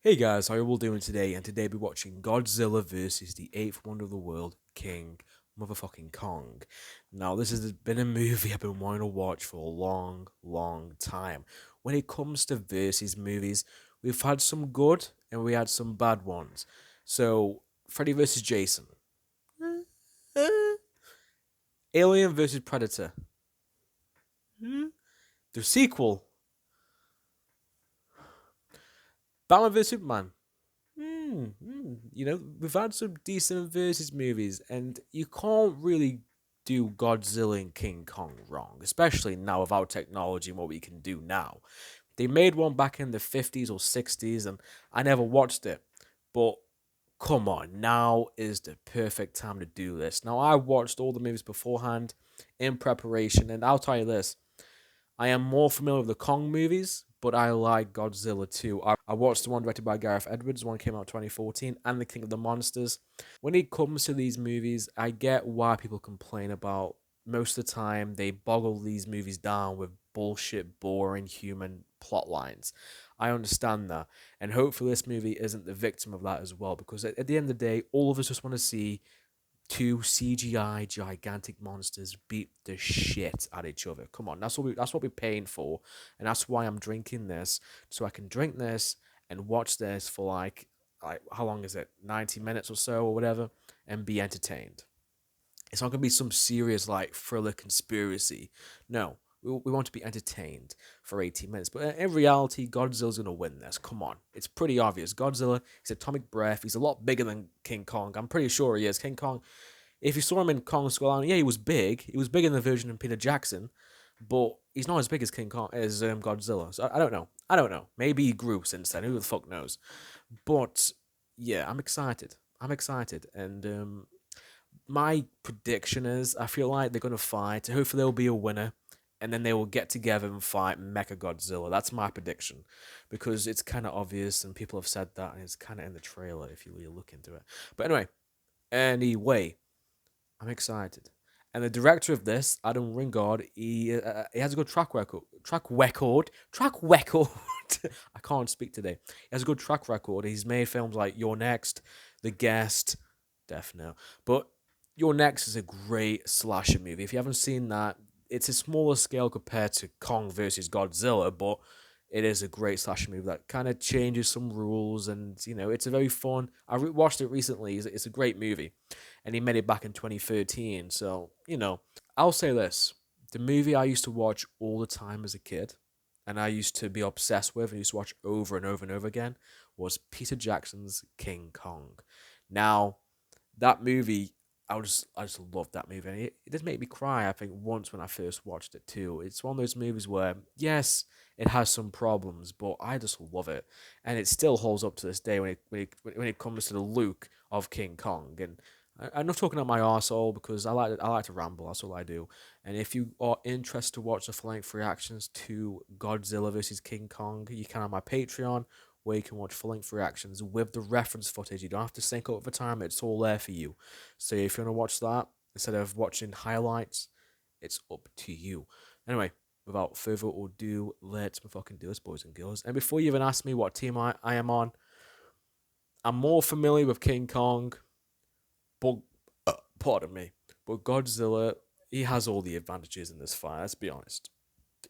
Hey guys, how are you all doing today? And today we're watching Godzilla versus the eighth wonder of the world, King Motherfucking Kong. Now, this has been a movie I've been wanting to watch for a long time. When it comes to versus movies, we've had some good and we had some bad ones. So, Freddy versus Jason, Alien versus Predator, the sequel, Batman vs Superman. We've had some decent versus movies, and you can't really do Godzilla and King Kong wrong, especially now with our technology and what we can do now. They made one back in the 50s or 60s, and I never watched it, but come on, now is the perfect time to do this. Now, I watched all the movies beforehand in preparation, and I'll tell you this. I am more familiar with the Kong movies, but I like Godzilla too. I watched the one directed by Gareth Edwards, the one came out 2014, and The King of the Monsters. When it comes to these movies, I get why people complain about most of the time they boggle these movies down with bullshit, boring human plot lines. I understand that. And hopefully this movie isn't the victim of that as well, because at the end of the day, all of us just want to see two CGI gigantic monsters beat the shit at each other. Come on, that's what we're paying for, and that's why I'm drinking this, so I can drink this and watch this for like how long is it, 90 minutes or so or whatever, and be entertained. It's not gonna be some serious like thriller conspiracy. No. We want to be entertained for 18 minutes. But in reality, Godzilla's going to win this. Come on. It's pretty obvious. Godzilla, he's atomic breath. He's a lot bigger than King Kong. I'm pretty sure he is. King Kong, if you saw him in Kong Skull Island, yeah, he was big. He was bigger than the version of Peter Jackson, but he's not as big as King Kong as Godzilla. So I don't know. I don't know. Maybe he grew since then. Who the fuck knows? But yeah, I'm excited. I'm excited, and my prediction is I feel like they're gonna fight. Hopefully, there'll be a winner, and then they will get together and fight Mecha Godzilla. That's my prediction, because it's kind of obvious, and people have said that, and it's kind of in the trailer if you really look into it. But anyway, I'm excited. And the director of this, Adam Wingard, he has a good track record. Track record. I can't speak today. He has a good track record. He's made films like Your Next, The Guest, Death Note. But Your Next is a great slasher movie. If you haven't seen that, it's a smaller scale compared to Kong versus Godzilla, but it is a great slasher movie that kind of changes some rules, and it's a very fun. I watched it recently. It's a great movie, and he made it back in 2013. So I'll say this: the movie I used to watch all the time as a kid, and I used to be obsessed with, and used to watch over and over and over again, was Peter Jackson's King Kong. Now, that movie, I just love that movie. And it did make me cry, I think, once when I first watched it too. It's one of those movies where, yes, it has some problems, but I just love it, and it still holds up to this day when it comes to the look of King Kong. And I'm not talking about my arsehole, because I like to ramble. That's all I do. And if you are interested to watch the full length reactions to Godzilla versus King Kong, you can on my Patreon, where you can watch full length reactions with the reference footage. You don't have to sync up with the time, it's all there for you. So if you want to watch that instead of watching highlights, it's up to you. Anyway, without further ado, let's fucking do this, boys and girls. And before you even ask me what team I am on, I'm more familiar with King Kong, but pardon me, but Godzilla, he has all the advantages in this fight, let's be honest.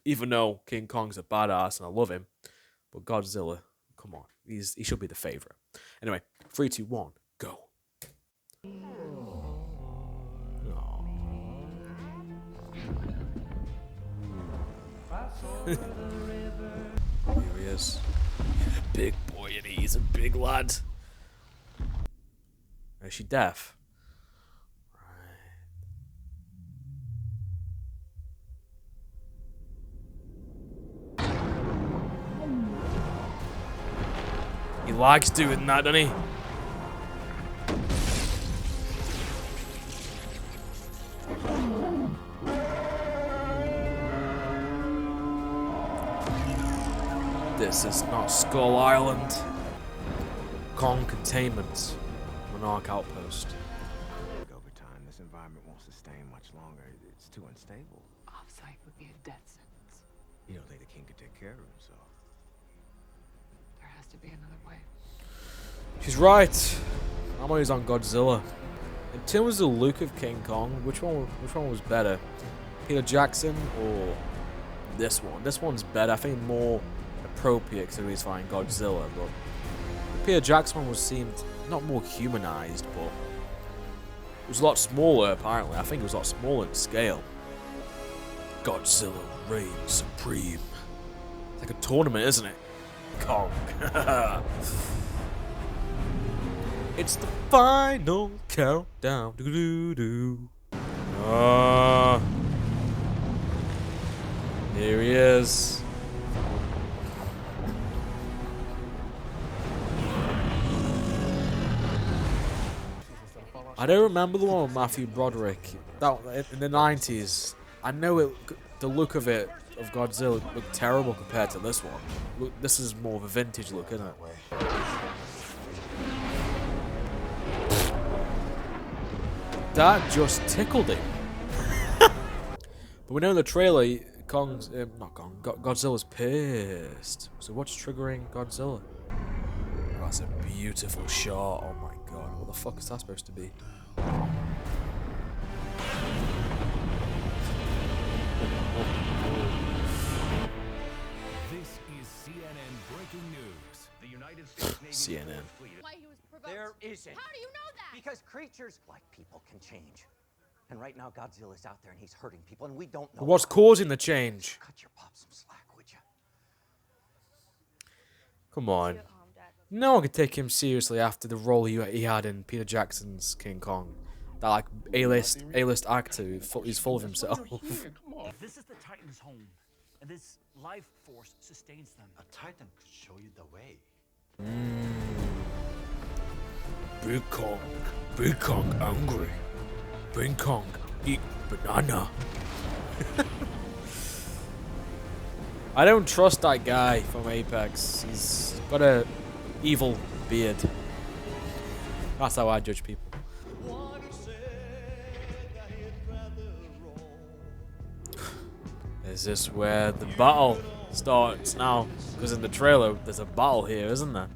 Even though King Kong's a badass and I love him, but Godzilla, come on, he should be the favorite. Anyway, 3, 2, 1, go. Here he is. Big boy, and he's a big lad. Is she deaf? He likes doing that, doesn't he? This is not Skull Island. Kong Containment. Monarch Outpost. Over time, this environment won't sustain much longer. It's too unstable. Offsite would be a death sentence. You don't think the king could take care of himself? There has to be another way. He's right. I'm always on Godzilla. In terms of the look of King Kong, which one was better? Peter Jackson or this one? This one's better. I think more appropriate because he's fighting Godzilla, but the Peter Jackson one seemed not more humanized, but it was a lot smaller apparently. I think it was a lot smaller in scale. Godzilla reigns supreme. It's like a tournament, isn't it? Kong. It's the final countdown. Doo-doo-doo. Here he is. I don't remember the one with Matthew Broderick. That in the 90s. I know it. The look of it of Godzilla looked terrible compared to this one. Look, this is more of a vintage look, isn't it? That just tickled him. But we know in the trailer, Godzilla's pissed. So what's triggering Godzilla? Oh, that's a beautiful shot. Oh my god, what the fuck is that supposed to be? This is CNN breaking news. The United States Navy CNN. Why he was provoked. There isn't. How do you know that? Because creatures like people can change. And right now, Godzilla's out there and he's hurting people, and we don't know What's why. causing the change? Cut your pop some slack, would you? Come on. No one could take him seriously after the role he had in Peter Jackson's King Kong. That like A-list actor who's full of himself. This is the Titan's home, and this life force sustains them. A Titan could show you the way. Big Kong angry. Big Kong eat banana. I don't trust that guy from Apex. He's got a evil beard. That's how I judge people. Is this where the battle starts now? Because in the trailer, there's a battle here, isn't there?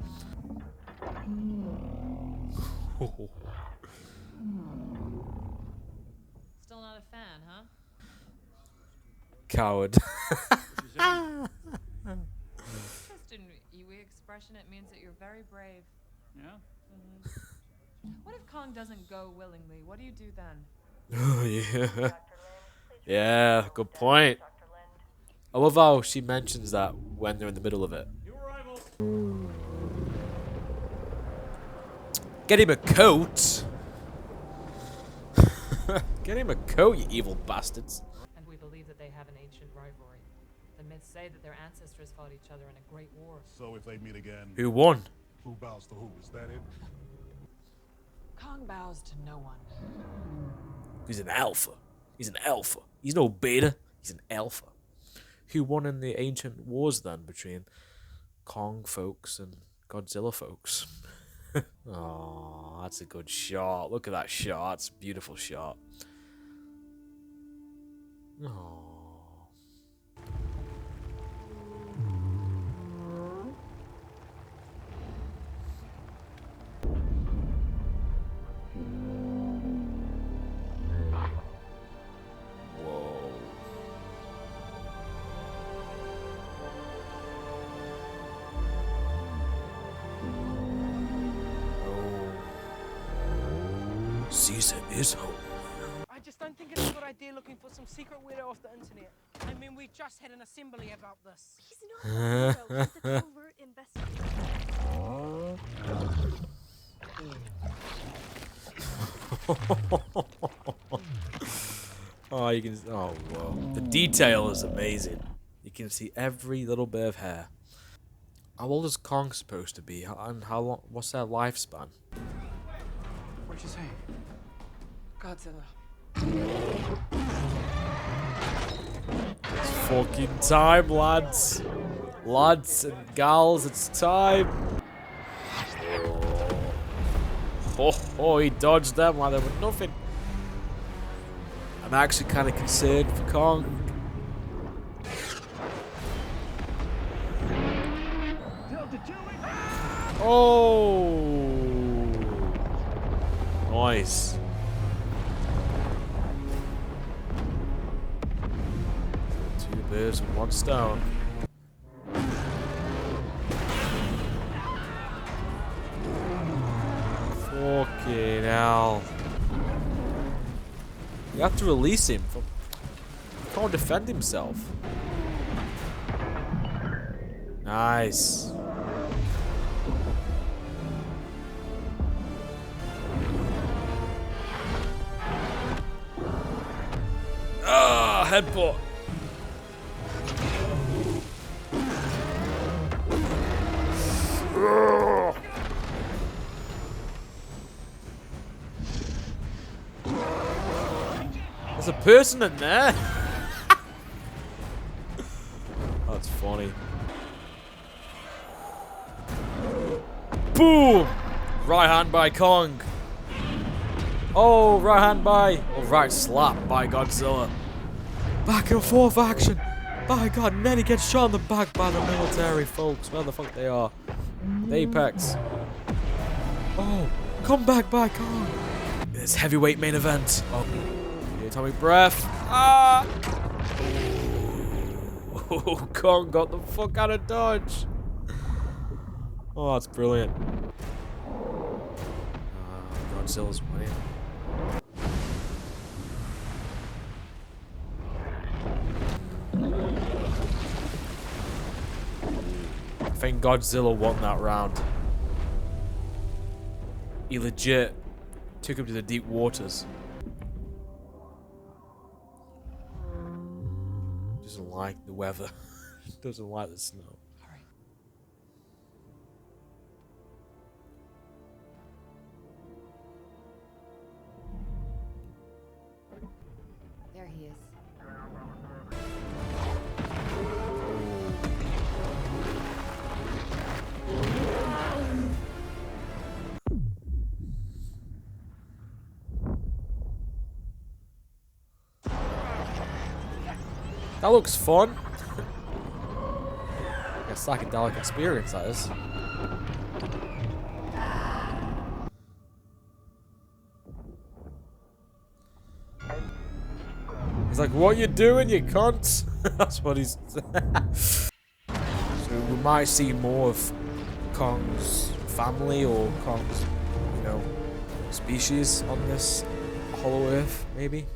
Still not a fan, huh? Coward. Just an Iwi expression, it means that you're very brave. Yeah? What if Kong doesn't go willingly? What do you do then? Oh, yeah. Yeah, good point. I love how she mentions that when they're in the middle of it. Get him a coat! Get him a coat, you evil bastards. And we believe that they have an ancient rivalry. The myths say that their ancestors fought each other in a great war. So if they meet again, Who won? who bows to who? Is that it? Kong bows to no one. He's an alpha. He's an alpha. He's no beta. He's an alpha. Who won in the ancient wars then between Kong folks and Godzilla folks? Oh, that's a good shot. Look at that shot. It's a beautiful shot. Oh. Whoa. Caesar is home. I just don't think it's a good idea looking for some secret weirdo off the internet. I mean, we just had an assembly about this. He's not a hero. He's a covert investigator. Oh, you can. Oh, whoa. The detail is amazing. You can see every little bit of hair. How old is Kong supposed to be? And how long? What's their lifespan? What'd you say? Godzilla. It's fucking time, lads. Lads and gals, it's time. Oh, he dodged them while they were nothing. I'm actually kind of concerned for Kong. Oh. Nice. Two birds with one stone. Fucking hell. You have to release him. He can't defend himself. Nice. Ah, headbutt. There's a person in there. That's funny. Boom! Right hand by Kong. Oh, right hand by. Oh, right slap by Godzilla. Back and forth action. By God, and then he gets shot in the back by the military folks. Where the fuck they are? The Apex. Oh, come back by Kong. This heavyweight main event. Oh, the atomic breath. Ah! Oh, Kong got the fuck out of dodge. Oh, that's brilliant. Godzilla's winning. I think Godzilla won that round. He legit took him to the deep waters. Doesn't like the weather. Doesn't like the snow. There he is. That looks fun. Like a psychedelic experience, that is. He's like, what you doing, you cunt? That's what he's... So we might see more of Kong's family or Kong's, you know, species on this Hollow Earth, maybe?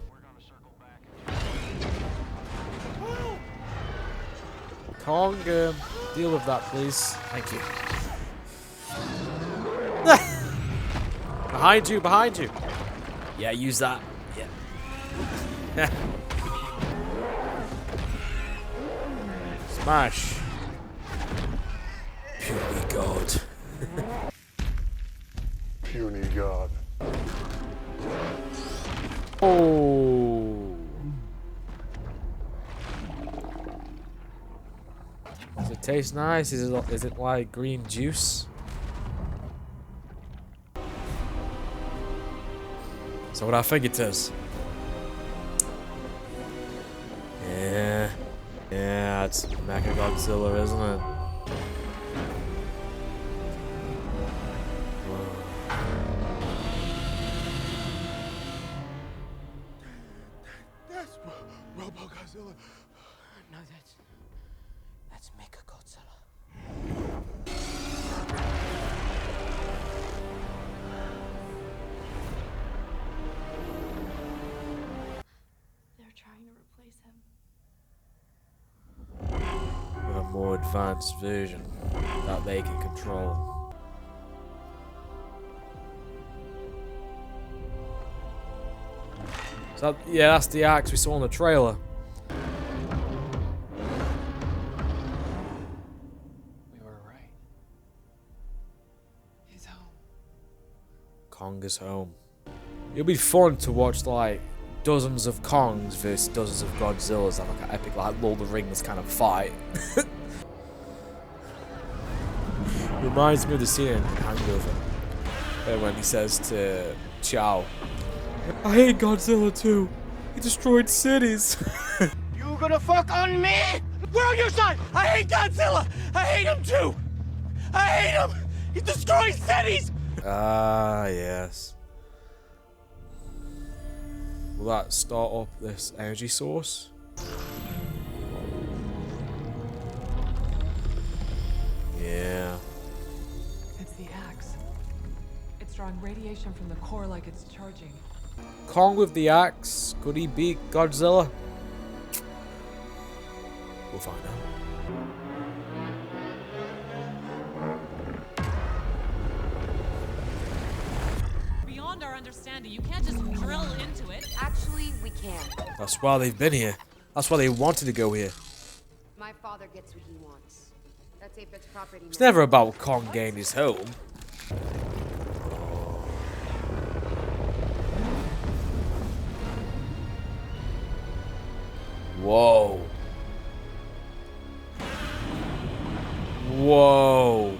Kong, deal with that, please. Thank you. Behind you, behind you. Yeah, use that. Yeah. Smash. Puny God. Puny God. Oh. Does it taste nice? Is it like green juice? So what I think it is. Yeah, it's Mechagodzilla, isn't it? That's Robo-Godzilla. No, that's Mechagodzilla. They're trying to replace him. With a more advanced version that they can control. So yeah, that's the axe we saw in the trailer. We were right. He's home. Kong is home. It'll be fun to watch like dozens of Kongs versus dozens of Godzillas have like an epic like Lord of the Rings kind of fight. Reminds me of the scene in Hangover when he says to Chow, I hate Godzilla too. He destroyed cities. You gonna fuck on me? We're on your side! I hate Godzilla! I hate him too! I hate him! He destroys cities! Ah, yes. Will that start up this energy source? Yeah. It's the axe. It's drawing radiation from the core like it's charging. Kong with the axe. Could he beat Godzilla? We'll find out. Beyond our understanding, you can't just drill into it. Actually, we can. That's why they've been here. That's why they wanted to go here. My father gets what he wants. That's Apex property. It's never about Kong getting his home. Whoa. Whoa.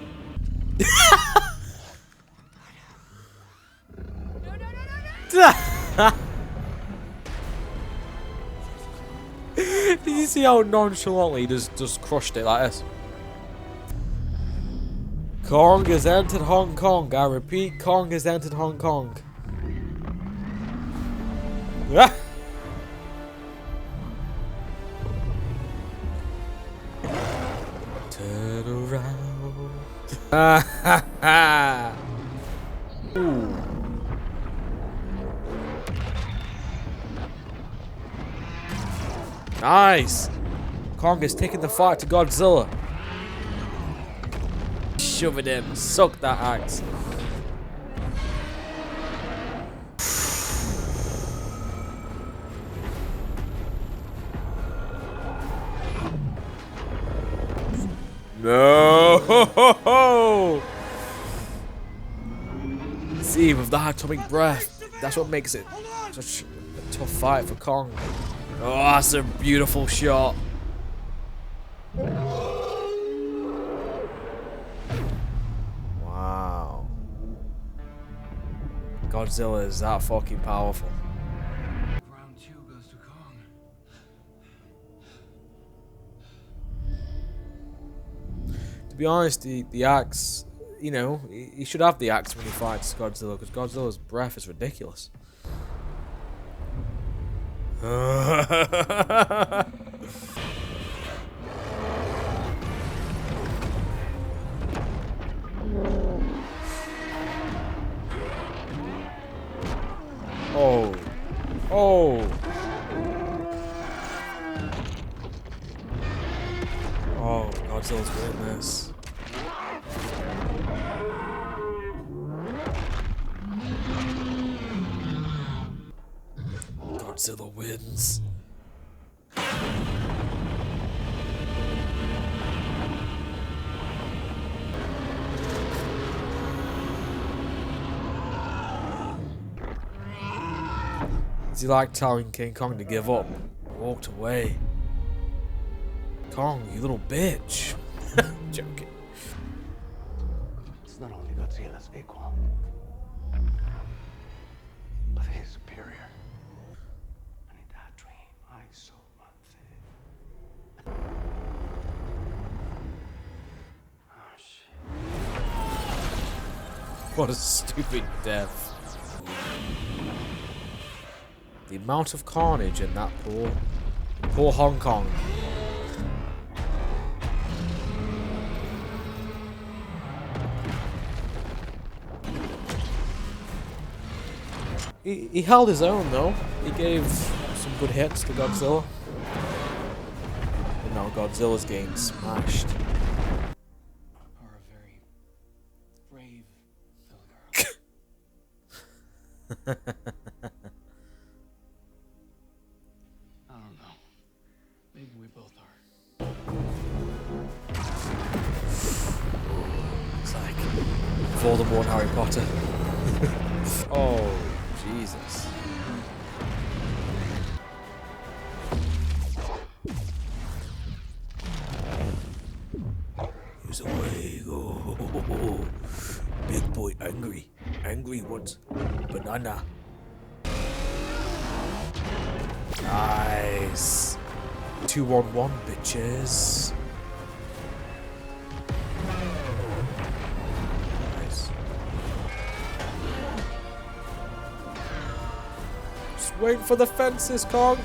Did you see how nonchalantly he just crushed it like this? Kong has entered Hong Kong. I repeat, Kong has entered Hong Kong. Ah! Turn around. Ooh. Nice. Kong is taking the fight to Godzilla. Shove it in. Suck that axe. No! See, with that atomic breath, that's what makes it such a tough fight for Kong. Oh, that's a beautiful shot. Wow. Godzilla is that fucking powerful. Round 2 goes to Kong. To be honest, the axe, you know, he should have the axe when he fights Godzilla, because Godzilla's breath is ridiculous. Oh. Oh. Oh, Godzilla's winning this. Godzilla wins. Is he like telling King Kong to give up? Walked away. Kong, you little bitch. Joking. It's not only Godzilla's equal, but his superior. And in that dream, I saw one thing. Oh, shit. What a stupid death. The amount of carnage in that poor Hong Kong. He held his own though. He gave some good hits to Godzilla. But now Godzilla's getting smashed. Or a very brave little girl. I don't know. Maybe we both are. It's like Voldemort, Harry Potter. Oh, Jesus. He's away. Oh, big boy angry. Angry wants banana. Nice. 2-on-1, bitches. Nice. Just waiting for the fences, Kong.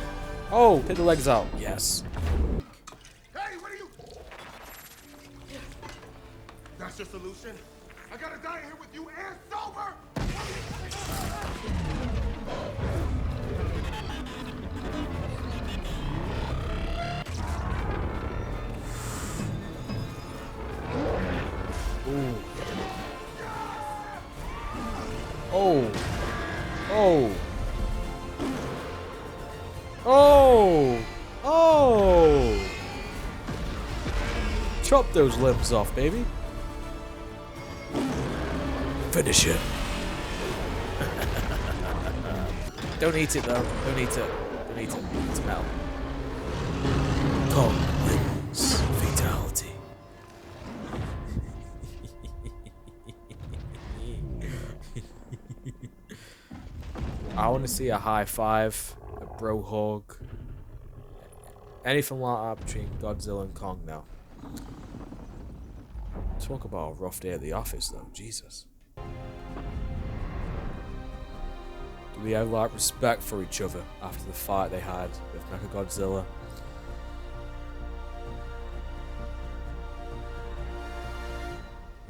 Oh, hit the legs out. Yes. Hey, what are you? That's your solution? I gotta die here with you and sober! Ooh. Oh. Oh. Oh. Oh. Chop those limbs off, baby. Finish it. Don't eat it, though. Don't eat it. Don't eat it. It's metal. Kong wins. Fatality. I want to see a high five, a bro hug, anything like that between Godzilla and Kong now. Talk about a rough day at the office, though. Jesus. Do we have like respect for each other after the fight they had with Mechagodzilla?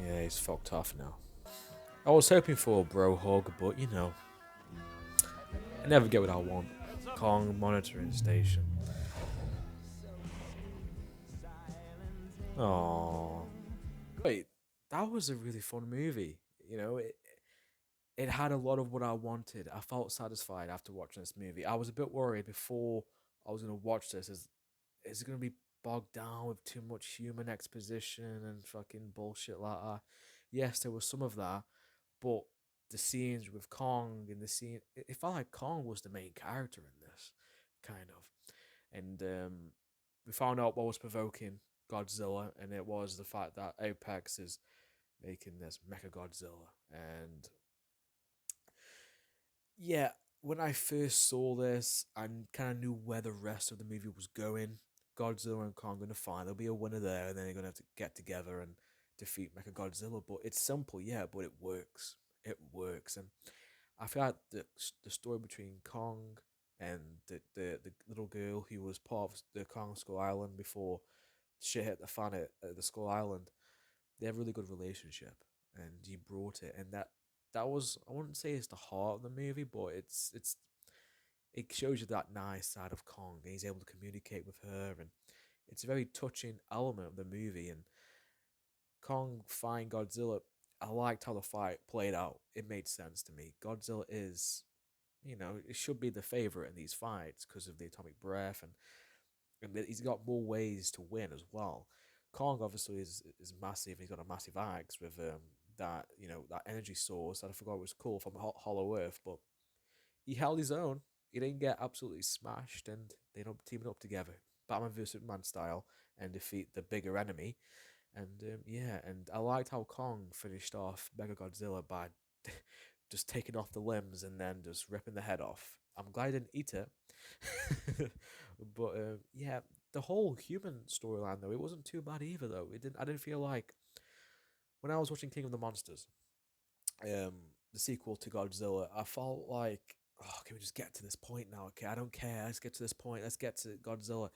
Yeah, he's fucked off now. I was hoping for a bro hug, but you know, I never get what I want. Kong monitoring station. Aww. Wait, that was a really fun movie. You know, it had a lot of what I wanted. I felt satisfied after watching this movie. I was a bit worried before I was gonna watch this. Is it gonna be bogged down with too much human exposition and fucking bullshit like that? Yes, there was some of that, but the scenes with Kong and the scene, it felt like Kong was the main character in this, kind of. And we found out what was provoking Godzilla, and it was the fact that Apex is making this Mecha Godzilla. And yeah, when I first saw this, I kind of knew where the rest of the movie was going. Godzilla and Kong going to fight. There'll be a winner there, and then they're going to have to get together and defeat Mecha Godzilla. But it's simple, yeah, but it works. It works, and I feel like the story between Kong and the little girl who was part of the Kong Skull Island before shit hit the fan at the Skull Island, they have a really good relationship, and he brought it, and that was, I wouldn't say it's the heart of the movie, but it shows you that nice side of Kong, and he's able to communicate with her, and it's a very touching element of the movie. And Kong fighting Godzilla, I liked how the fight played out. It made sense to me. Godzilla is, you know, it should be the favorite in these fights because of the atomic breath, and he's got more ways to win as well. Kong obviously is massive. He's got a massive axe with that, you know, that energy source that I forgot was called from Hollow Earth, but he held his own. He didn't get absolutely smashed, and they ended up teaming up together, Batman vs Superman style, and defeat the bigger enemy. And yeah, and I liked how Kong finished off Mega Godzilla by just taking off the limbs and then just ripping the head off. I'm glad I didn't eat it. But yeah, the whole human storyline though, it wasn't too bad either though. I didn't feel like when I was watching King of the Monsters, the sequel to Godzilla, I felt like, oh, can we just get to this point now? Okay, I don't care. Let's get to this point. Let's get to Godzilla.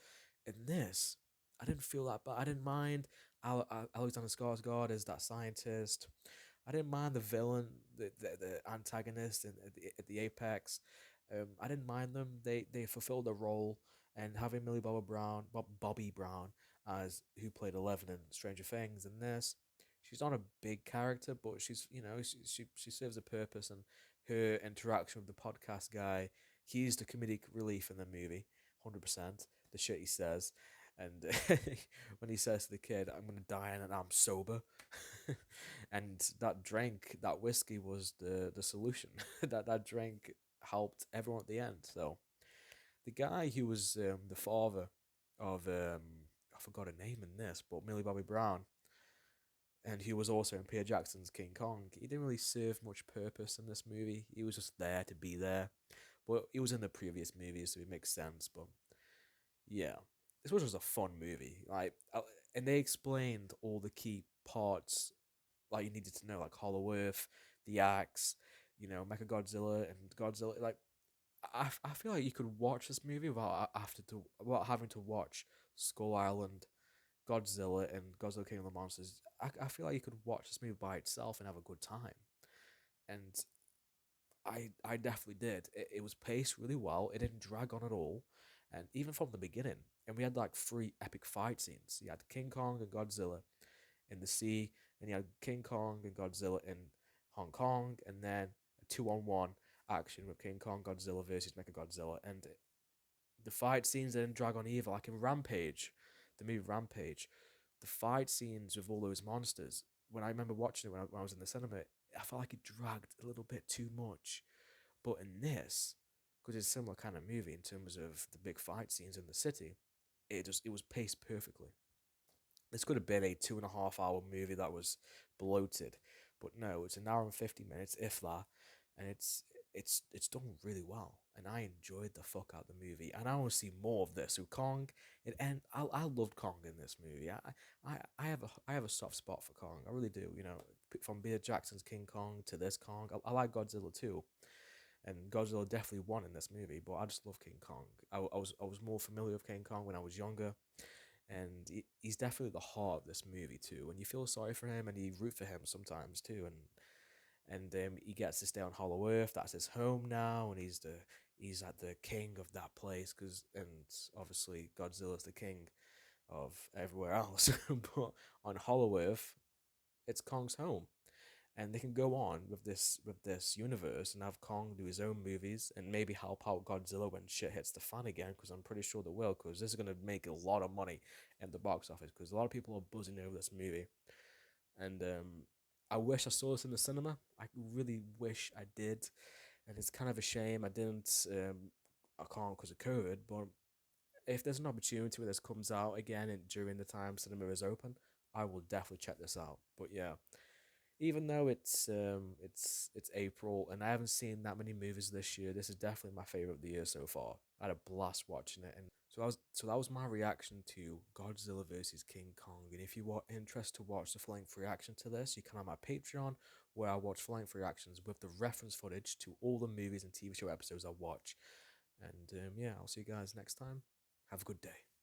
In this, I didn't feel that bad. I didn't mind Alexander Skarsgård as that scientist. I didn't mind the villain, the antagonist, and at the apex. I didn't mind them. They fulfilled their role, and having Bobby Brown, as who played 11 in Stranger Things, in this, she's not a big character, but she's, you know, she serves a purpose, and her interaction with the podcast guy, he's the comedic relief in the movie, 100%. The shit he says, and when he says to the kid, "I'm gonna die and I'm sober," and that drink, that whiskey, was the solution. that drink helped everyone at the end. So the guy who was the father of I forgot her name in this, but Millie Bobby Brown, and he was also in Peter Jackson's King Kong. He didn't really serve much purpose in this movie. He was just there to be there. But he was in the previous movies, so it makes sense. But yeah, this was just a fun movie. And they explained all the key parts like you needed to know, like Hollow Earth, the axe, you know, Mechagodzilla and Godzilla. Like, I feel like you could watch this movie without having to watch Skull Island, Godzilla, and Godzilla King of the Monsters. I feel like you could watch this movie by itself and have a good time. And I definitely did. It was paced really well. It didn't drag on at all, and even from the beginning. And we had like three epic fight scenes. You had King Kong and Godzilla in the sea, and you had King Kong and Godzilla in Hong Kong, and then a 2-on-1 action with King Kong Godzilla versus Mechagodzilla. And the fight scenes didn't drag on either. Like in Rampage, the movie Rampage, the fight scenes with all those monsters. When I remember watching it when I was in the cinema, I felt like it dragged a little bit too much. But in this, because it's a similar kind of movie in terms of the big fight scenes in the city, it was paced perfectly. This could have been a 2.5 hour movie that was bloated, but no, it's an hour and 50 minutes, if that, and it's done really well, and I enjoyed the fuck out of the movie, and I want to see more of this. So Kong, and I loved Kong in this movie. I have a soft spot for Kong. I really do. You know, from Peter Jackson's King Kong to this Kong, I like Godzilla too, and Godzilla definitely won in this movie. But I just love King Kong. I was more familiar with King Kong when I was younger, and he's definitely the heart of this movie too. And you feel sorry for him, and you root for him sometimes too. And he gets to stay on Hollow Earth. That's his home now, and he's at the king of that place. And obviously Godzilla's the king of everywhere else. But on Hollow Earth, it's Kong's home, and they can go on with this universe and have Kong do his own movies and maybe help out Godzilla when shit hits the fan again, because I'm pretty sure they will, because this is going to make a lot of money at the box office, because a lot of people are buzzing over this movie. And I wish I saw this in the cinema. I really wish I did, and it's kind of a shame I didn't. I can't because of COVID, but if there's an opportunity where this comes out again and during the time cinema is open, I will definitely check this out. But yeah, even though it's April and I haven't seen that many movies this year, this is definitely my favorite of the year so far. I had a blast watching it, and so that was my reaction to Godzilla versus King Kong. And if you are interested to watch the full length reaction to this, you can on my Patreon, where I watch full length reactions with the reference footage to all the movies and TV show episodes I watch. And yeah, I'll see you guys next time. Have a good day.